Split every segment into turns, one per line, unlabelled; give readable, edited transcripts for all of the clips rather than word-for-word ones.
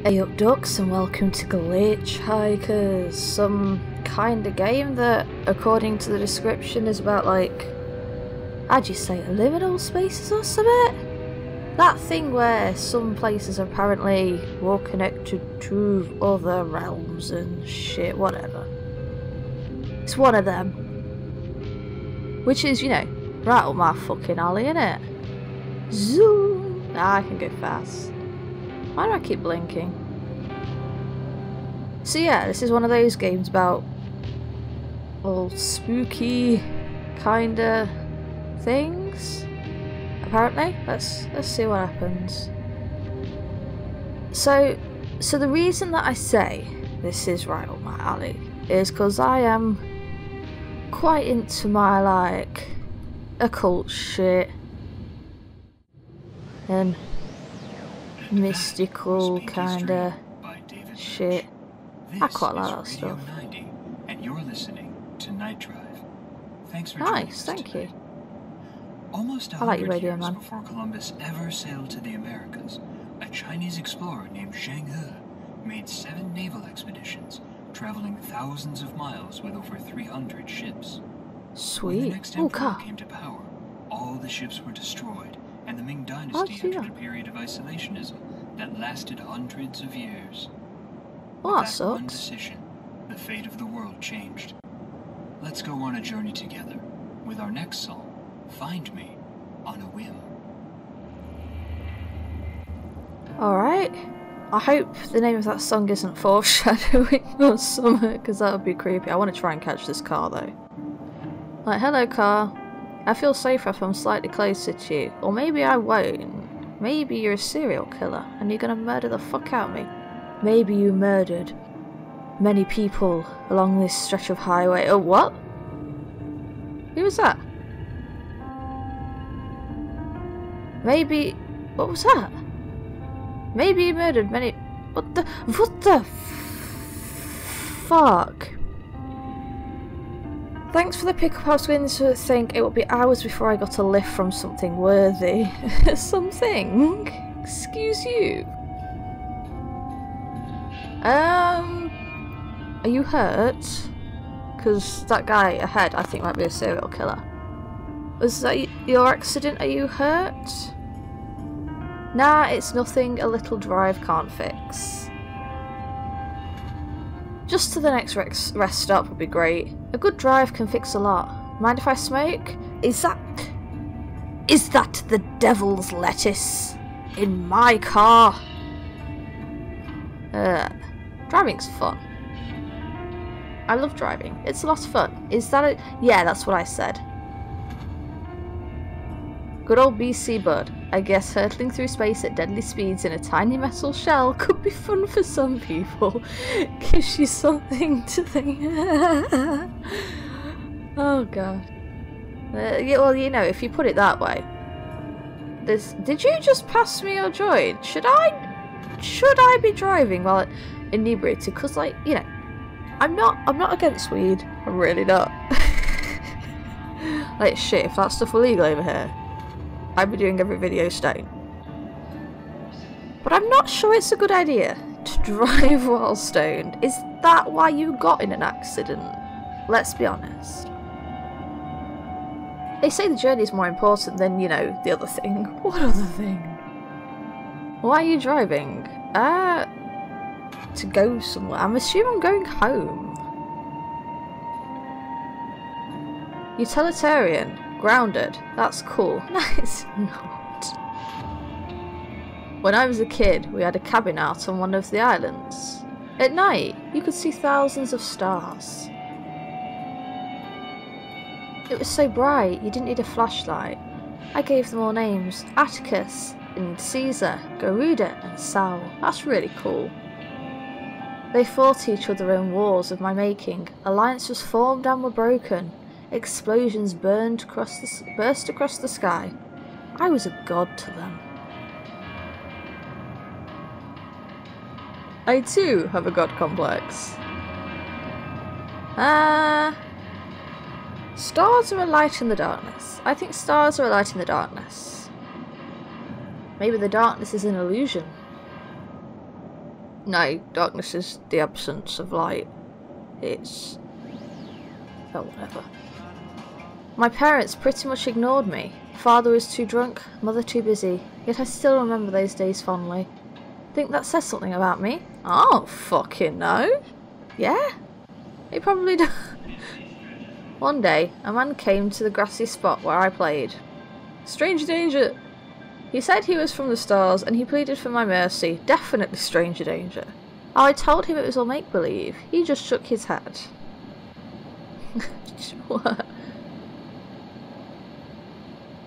Hey up ducks and welcome to GlitchHikers, some kind of game that, according to the description, is about like, how'd you say, liminal spaces or something? That thing where some places are apparently more connected to other realms and shit, whatever. It's one of them. Which is, you know, right up my fucking alley, innit? Zoom! I can go fast. Why do I keep blinking? So yeah, this is one of those games about all spooky kinda things. Apparently. Let's see what happens. So the reason that I say this is right up my alley is because I am quite into my like occult shit and mystical kinda shit. I quite like that stuff.
And you're listening to Night Drive. Thanks for
joining us thank
today.
You.
Almost 100 years before Columbus ever sailed to the Americas, a Chinese explorer named Zheng He made 7 naval expeditions, traveling thousands of miles with over 300 ships.
Sweet.
When the next emperor came to power, all the ships were destroyed, and the Ming Dynasty entered a period of isolationism that lasted hundreds of years.
Well, that
sucks. One
sucks.
decision, the fate of the world changed. Let's go on a journey together with our next song, Find Me on a Whim.
Alright. I hope the name of that song isn't foreshadowing or something, because that would be creepy. I want to try and catch this car though. Like, hello car. I feel safer if I'm slightly closer to you. Or maybe I won't. Maybe you're a serial killer and you're gonna murder the fuck out of me. Maybe you murdered many people along this stretch of highway. Oh, what? Who was that? Maybe... What was that? Maybe you murdered many... What the fuck? Thanks for the pickup. I was going to think it would be hours before I got a lift from something worthy. Something? Excuse you? Are you hurt? Because that guy ahead I think might be a serial killer. Was that your accident? Are you hurt? Nah, it's nothing a little drive can't fix. Just to the next rest stop would be great. A good drive can fix a lot. Mind if I smoke? Is that the devil's lettuce in my car? Driving's fun. I love driving. It's a lot of fun. Is that it? Yeah, that's what I said. Good old BC bud. I guess hurtling through space at deadly speeds in a tiny metal shell could be fun for some people. Gives you something to think. Oh god. Yeah, well, you know, if you put it that way. Did you just pass me or join? Should I be driving while inebriated? Because, like, you know, I'm not against weed. I'm really not. Like, shit, if that stuff were legal over here, I'd be doing every video stoned. But I'm not sure it's a good idea to drive while stoned. Is that why you got in an accident? Let's be honest. They say the journey is more important than, you know, the other thing. What other thing? Why are you driving? To go somewhere. I'm assuming I'm going home. Utilitarian. Grounded. That's cool. No, it's not. When I was a kid, we had a cabin out on one of the islands. At night, you could see thousands of stars. It was so bright, you didn't need a flashlight. I gave them all names. Atticus and Caesar, Garuda and Sal. That's really cool. They fought each other in wars of my making. Alliances formed and were broken. Explosions burst across the sky. I was a god to them. I too have a god complex. Stars are a light in the darkness. I think stars are a light in the darkness. Maybe the darkness is an illusion. No, darkness is the absence of light. It's... oh, whatever. My parents pretty much ignored me. Father was too drunk, mother too busy. Yet I still remember those days fondly. Think that says something about me? Oh, fucking no. Yeah? It probably does. One day, a man came to the grassy spot where I played. Stranger danger! He said he was from the stars and he pleaded for my mercy. Definitely stranger danger. I told him it was all make-believe. He just shook his head. What?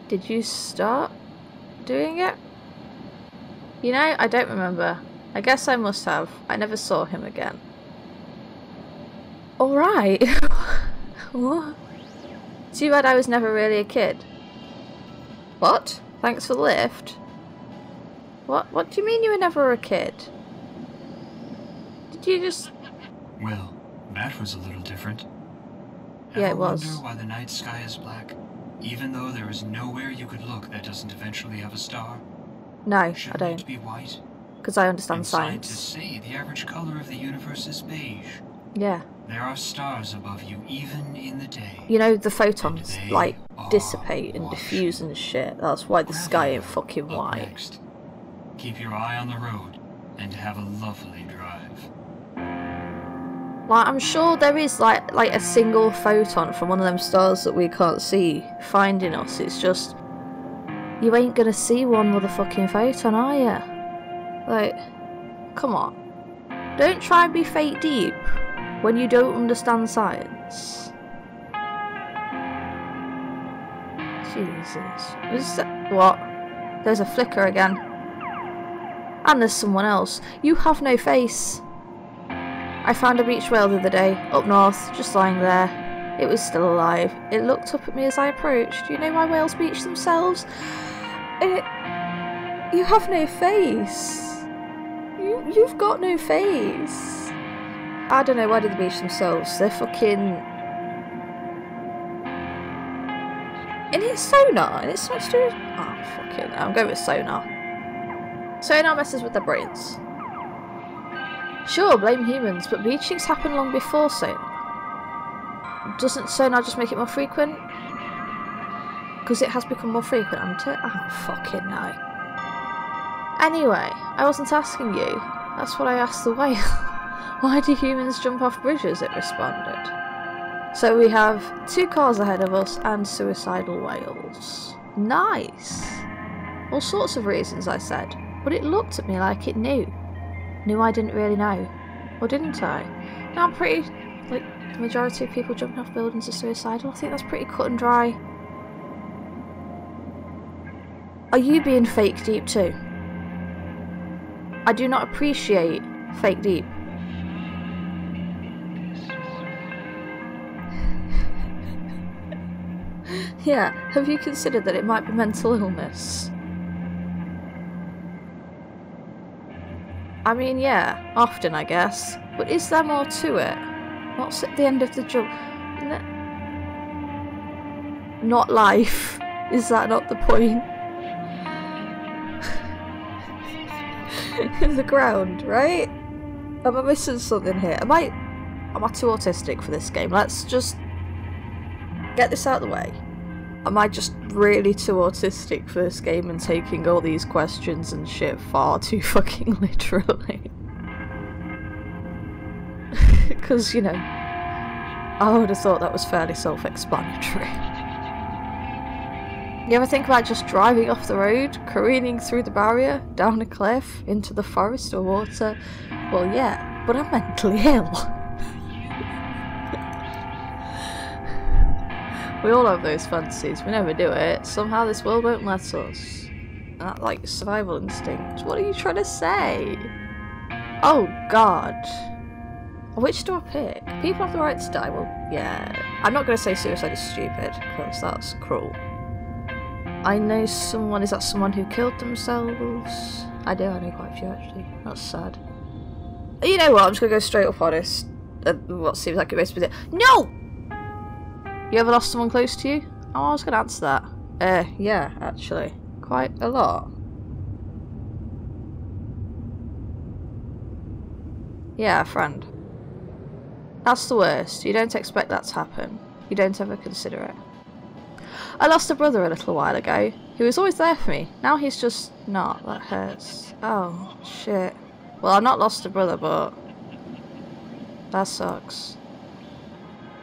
Did you start doing it? You know, I don't remember. I guess I must have. I never saw him again. Alright. What? Too bad I was never really a kid. What? Thanks for the lift? What do you mean you were never a kid? Did you just...
Well, that was a little different.
Yeah, it was.
Ever wonder why the night sky is black? Even though there is nowhere you could look that doesn't eventually have a star?
No,
Shouldn't
I don't.
it be white?
Because I understand
And
science.
scientists say the average color of the universe is beige.
Yeah.
There are stars above you even in the day.
You know, the photons,
And they
like,
are
dissipate and
washed.
diffuse and shit. That's why the sky ain't fucking
Up
white.
next. Keep your eye on the road and have a lovely drive.
Like, I'm sure there is, like a single photon from one of them stars that we can't see finding us. It's just... you ain't gonna see one with a fucking photon, are ya? Like, come on. Don't try and be fake deep when you don't understand science. Jesus. Is that... what? There's a flicker again. And there's someone else. You have no face. I found a beach whale the other day, up north, just lying there. It was still alive. It looked up at me as I approached. Do you know why whales beach themselves? You have no face. You've got no face. I don't know, why do they beach themselves? They're fucking... and it's sonar, and it's supposed to... oh, fucking... I'm going with sonar. Sonar messes with their brains. Sure, blame humans, but beachings happened long before sonar. Doesn't sonar just make it more frequent? Because it has become more frequent, hasn't it? Oh, fucking no. Anyway, I wasn't asking you. That's what I asked the whale. Why do humans jump off bridges? It responded. So we have 2 cars ahead of us and suicidal whales. Nice. All sorts of reasons, I said, but it looked at me like it knew. Knew I didn't really know. Or didn't I? Now I'm pretty... like, the majority of people jumping off buildings are suicidal. I think that's pretty cut and dry. Are you being fake deep too? I do not appreciate fake deep. Yeah, have you considered that it might be mental illness? I mean, yeah, often I guess. But is there more to it? What's at the end of the jump? Not life. Is that not the point? In the ground, right? Am I missing something here? Am I too autistic for this game? Let's just get this out of the way. Am I just really too autistic for this game and taking all these questions and shit far too fucking literally? Because, you know, I would have thought that was fairly self-explanatory. You ever think about just driving off the road, careening through the barrier, down a cliff, into the forest or water? Well, yeah, but I'm mentally ill. We all have those fantasies, we never do it. Somehow this world won't let us. That, like, survival instinct. What are you trying to say? Oh, God. Which do I pick? People have the right to die. Well, yeah. I'm not going to say suicide is stupid, because that's cruel. I know someone... is that someone who killed themselves? I do, I know quite a few, actually. That's sad. You know what, I'm just going to go straight up honest. What seems like it basically did. No! You ever lost someone close to you? Oh, I was going to answer that. Yeah, actually. Quite a lot. Yeah, a friend. That's the worst. You don't expect that to happen. You don't ever consider it. I lost a brother a little while ago. He was always there for me. Now he's just not. That hurts. Oh, shit. Well, I've not lost a brother, but that sucks.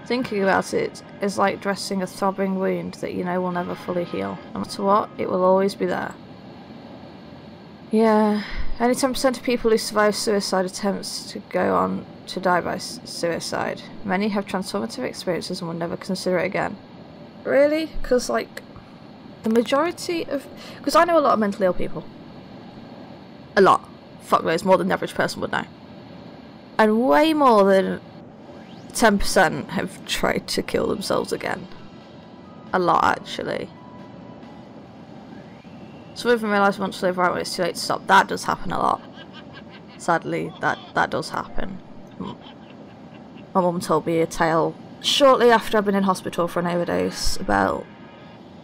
Thinking about it is like dressing a throbbing wound that you know will never fully heal. No matter what, it will always be there. Yeah, only 10% of people who survive suicide attempts to go on to die by suicide. Many have transformative experiences and will never consider it again. Really? Because, like, the majority of... Because I know a lot of mentally ill people. A lot. Fuck loads, more than the average person would know. And way more than 10% have tried to kill themselves again. A lot, actually. Some of them realise once they've right when it's too late to stop. That does happen a lot. Sadly, that does happen. My mum told me a tale shortly after I'd been in hospital for an overdose about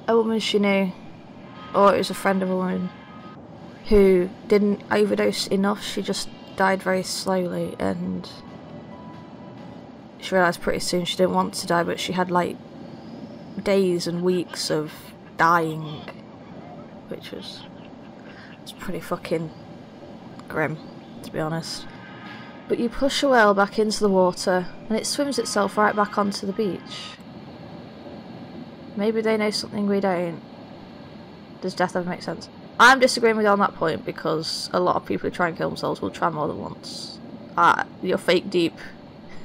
a woman she knew, or it was a friend of a woman, who didn't overdose enough. She just died very slowly, and she realised pretty soon she didn't want to die, but she had like days and weeks of dying, which was pretty fucking grim, to be honest. But you push a whale back into the water and it swims itself right back onto the beach. Maybe they know something we don't. Does death ever make sense? I'm disagreeing with you on that point because a lot of people who try and kill themselves will try more than once. Your fake deep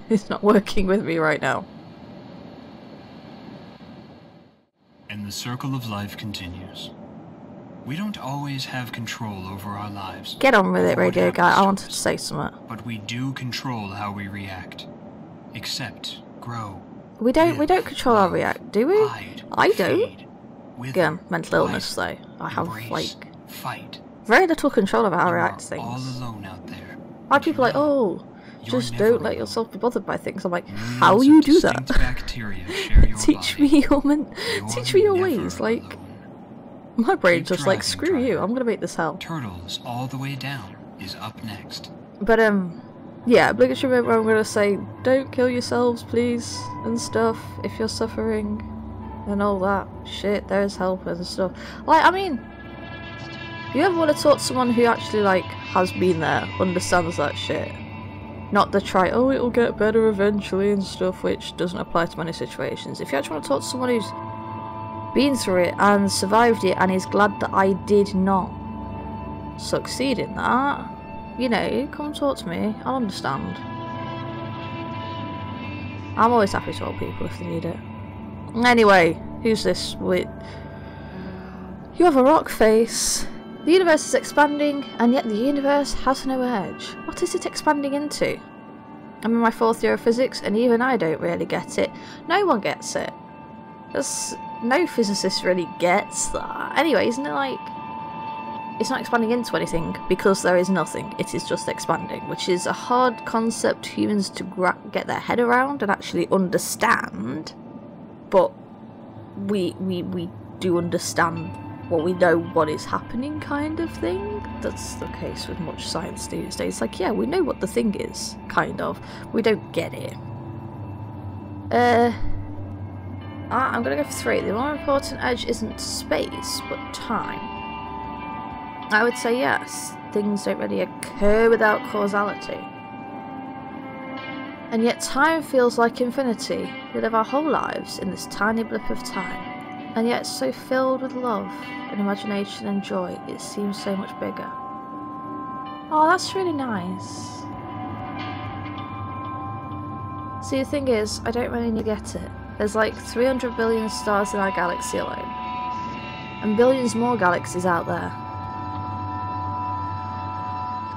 is not working with me right now.
And the circle of life continues. We don't always have control over our lives.
Get on with it, radio guy. I wanted to say something.
But we do control how we react. Accept, grow.
We don't control our react, do we? I don't. Again, mental illness though. I have like very little control over how I react to things.
All alone out there.
I have people like, oh, just don't let yourself be bothered by things. I'm like, how will you do that? Teach me your ways. Like, my brain's just like, screw you, I'm gonna make this hell.
Turtles all the way down is up next.
But yeah, obligatory moment where I'm gonna say, don't kill yourselves, please, and stuff, if you're suffering, and all that shit. There's help and stuff. Like, I mean, you ever want to talk to someone who actually like has been there, understands that shit? Not the try, oh, it'll get better eventually and stuff, which doesn't apply to many situations. If you actually want to talk to someone who's been through it and survived it and is glad that I did not succeed in that, you know, come talk to me, I'll understand. I'm always happy to help people if they need it. Anyway, who's this with... You have a rock face. The universe is expanding, and yet the universe has no edge. What is it expanding into? I'm in my 4th year of physics, and even I don't really get it. No one gets it. No physicist really gets that. Anyway, isn't it like... It's not expanding into anything, because there is nothing. It is just expanding, which is a hard concept for humans to get their head around and actually understand. But we do understand what we know what is happening, kind of thing. That's the case with much science these days. Like, yeah, we know what the thing is, kind of. We don't get it. I'm gonna go for 3. The more important edge isn't space, but time. I would say yes. Things don't really occur without causality. And yet time feels like infinity. We live our whole lives in this tiny blip of time. And yet it's so filled with love and imagination and joy, it seems so much bigger. Oh, that's really nice. See, the thing is, I don't really get it. There's like 300 billion stars in our galaxy alone. And billions more galaxies out there.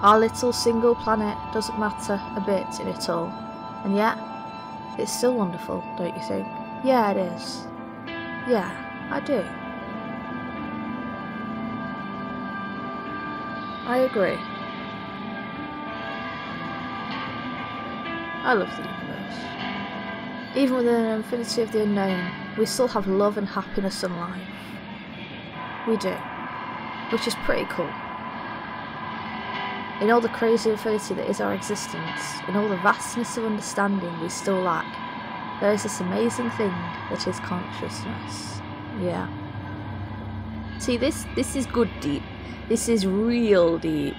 Our little single planet doesn't matter a bit in it all. And yet, it's still wonderful, don't you think? Yeah, it is. Yeah, I do. I agree. I love the universe. Even within an infinity of the unknown, we still have love and happiness and life. We do. Which is pretty cool. In all the crazy infinity that is our existence, in all the vastness of understanding we still lack, there is this amazing thing that is consciousness. Yeah. See, this is good deep. This is real deep.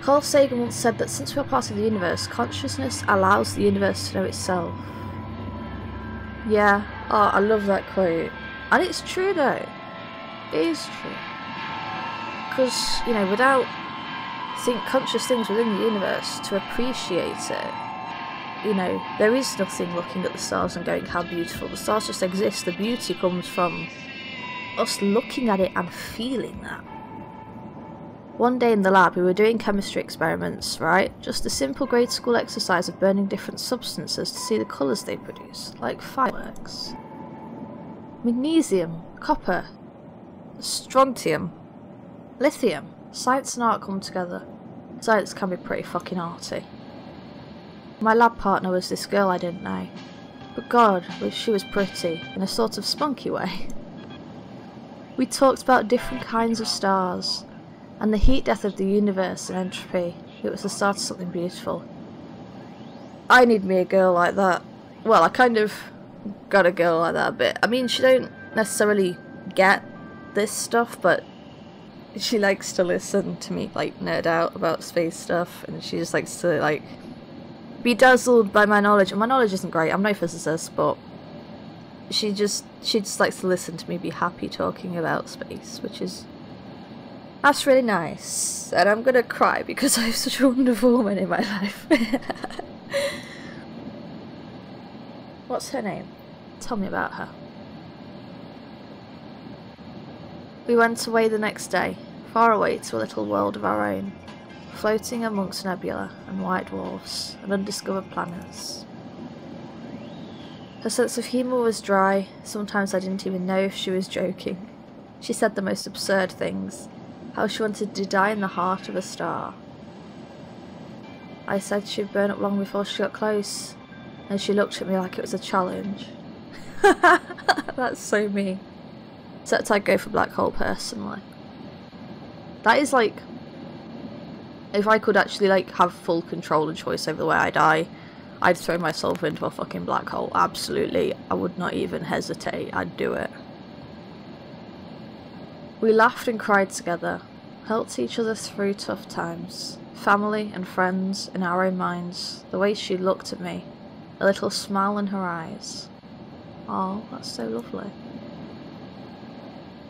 Carl Sagan once said that since we are part of the universe, consciousness allows the universe to know itself. Yeah, oh, I love that quote. And it's true though. It is true. Because, you know, without conscious things within the universe to appreciate it, you know, there is nothing looking at the stars and going, how beautiful. The stars just exist. The beauty comes from us looking at it and feeling that. One day in the lab we were doing chemistry experiments, right? Just a simple grade school exercise of burning different substances to see the colours they produce, like fireworks. Magnesium, copper, strontium, lithium. Science and art come together. Science can be pretty fucking arty. My lab partner was this girl I didn't know. But God, she was pretty, in a sort of spunky way. We talked about different kinds of stars, and the heat death of the universe and entropy. It was the start of something beautiful. I need me a girl like that. Well, I kind of got a girl like that a bit. I mean, she don't necessarily get this stuff, but she likes to listen to me, like, nerd out about space stuff, and she just likes to, like, be dazzled by my knowledge. And my knowledge isn't great, I'm no physicist, but she just likes to listen to me be happy talking about space, which is... that's really nice. And I'm gonna cry because I have such a wonderful woman in my life. What's her name? Tell me about her. We went away the next day, far away to a little world of our own, floating amongst nebula and white dwarfs and undiscovered planets. Her sense of humour was dry. Sometimes I didn't even know if she was joking. She said the most absurd things. How she wanted to die in the heart of a star. I said she'd burn up long before she got close, and she looked at me like it was a challenge. That's so me. Except I'd go for black hole personally. That is like, if I could actually like have full control and choice over the way I die, I'd throw myself into a fucking black hole. Absolutely. I would not even hesitate. I'd do it. We laughed and cried together, helped each other through tough times, family and friends in our own minds, the way she looked at me, a little smile in her eyes. Oh, that's so lovely.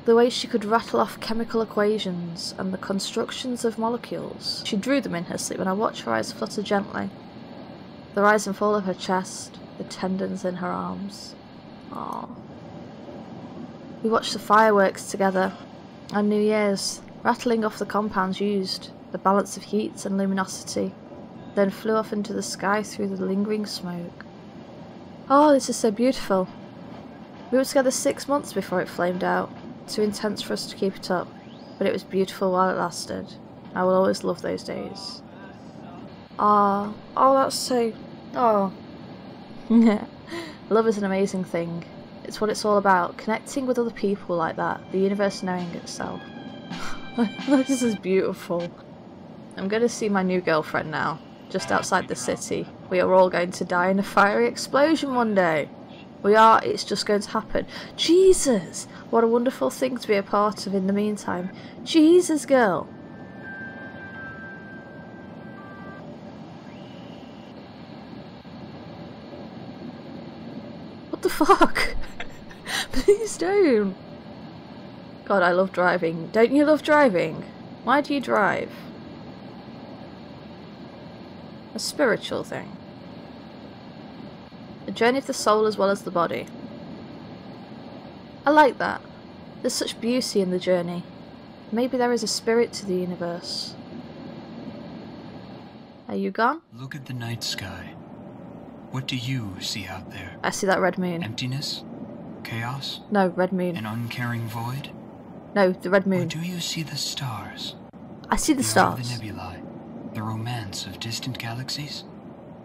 The way she could rattle off chemical equations and the constructions of molecules. She drew them in her sleep and I watched her eyes flutter gently, the rise and fall of her chest, the tendons in her arms. Oh. We watched the fireworks together. On New Year's, rattling off the compounds used, the balance of heat and luminosity, then flew off into the sky through the lingering smoke. Oh, this is so beautiful. We were together 6 months before it flamed out, too intense for us to keep it up, but it was beautiful while it lasted. I will always love those days. Ah, oh, that's so... oh. Love is an amazing thing. It's what it's all about, connecting with other people like that, the universe knowing itself. This is beautiful. I'm going to see my new girlfriend now, just outside the city. We are all going to die in a fiery explosion one day. We are, it's just going to happen. Jesus! What a wonderful thing to be a part of in the meantime. Jesus, girl! What the fuck? Please don't. God, I love driving. Don't you love driving? Why do you drive? A spiritual thing. A journey of the soul as well as the body. I like that. There's such beauty in the journey. Maybe there is a spirit to the universe. Are you gone?
Look at the night sky. What do you see out there?
I see that red moon.
Emptiness? Chaos?
No, red moon.
An uncaring void?
No, the red moon.
Or do you see the stars?
I see the stars.
The nebulae. The romance of distant galaxies?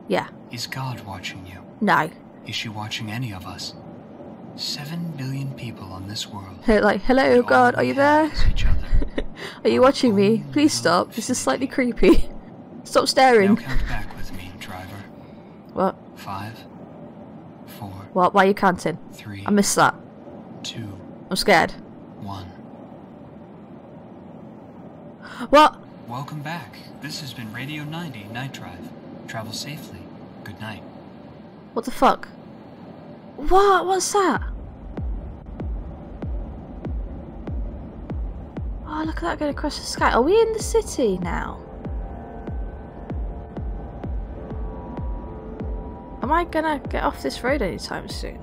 Yeah.
Is God watching you?
No.
Is she watching any of us? 7 billion people on this world.
Like, hello God, are you there?
Each other.
Are you watching me? Please stop. This is slightly creepy. Stop staring.
Now count back with me, driver.
What?
5, 4.
What? Why are you counting?
3.
I missed that.
2.
I'm scared.
1.
What?
Welcome back. This has been Radio 90 Night Drive. Travel safely. Good night.
What the fuck? What? What's that? Oh, look at that going across the sky. Are we in the city now? Am I gonna get off this road anytime soon?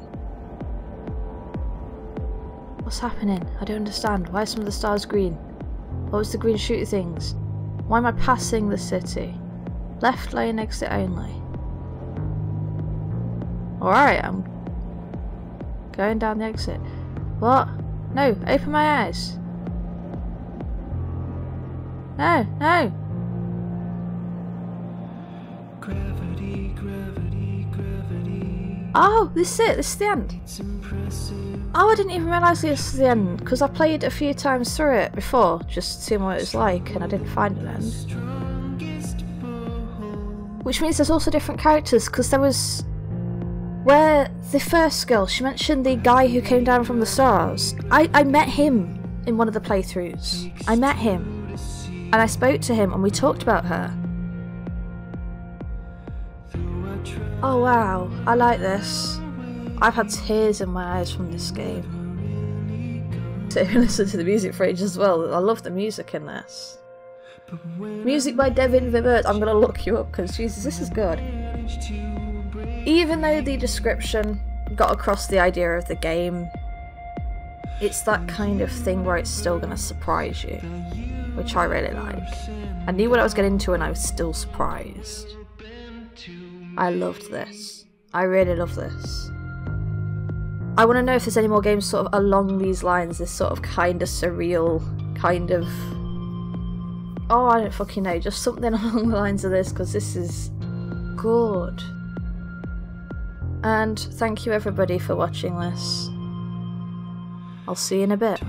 What's happening? I don't understand. Why are some of the stars green? What was the green shooty things? Why am I passing the city? Left lane exit only. Alright, I'm going down the exit. What? No, open my eyes. No, no.
Gravity, gravity, gravity.
Oh, this is it. This is the end. Oh, I didn't even realise this was the end because I played a few times through it before, just seeing what it was like, and I didn't find an end. Which means there's also different characters, because there was... Where the first girl, she mentioned the guy who came down from the stars. I met him in one of the playthroughs. I met him. And I spoke to him and we talked about her. Oh wow, I like this. I've had tears in my eyes from this game. So listen to the music for ages as well. I love the music in this. Music by Devin Vibert. I'm gonna look you up because Jesus, this is good. Even though the description got across the idea of the game, it's that kind of thing where it's still gonna surprise you, which I really like. I knew what I was getting into and I was still surprised. I loved this. I really love this. I want to know if there's any more games sort of along these lines, this sort of kind of surreal, kind of... Oh, I don't fucking know, just something along the lines of this, because this is good. And thank you everybody for watching this. I'll see you in a bit.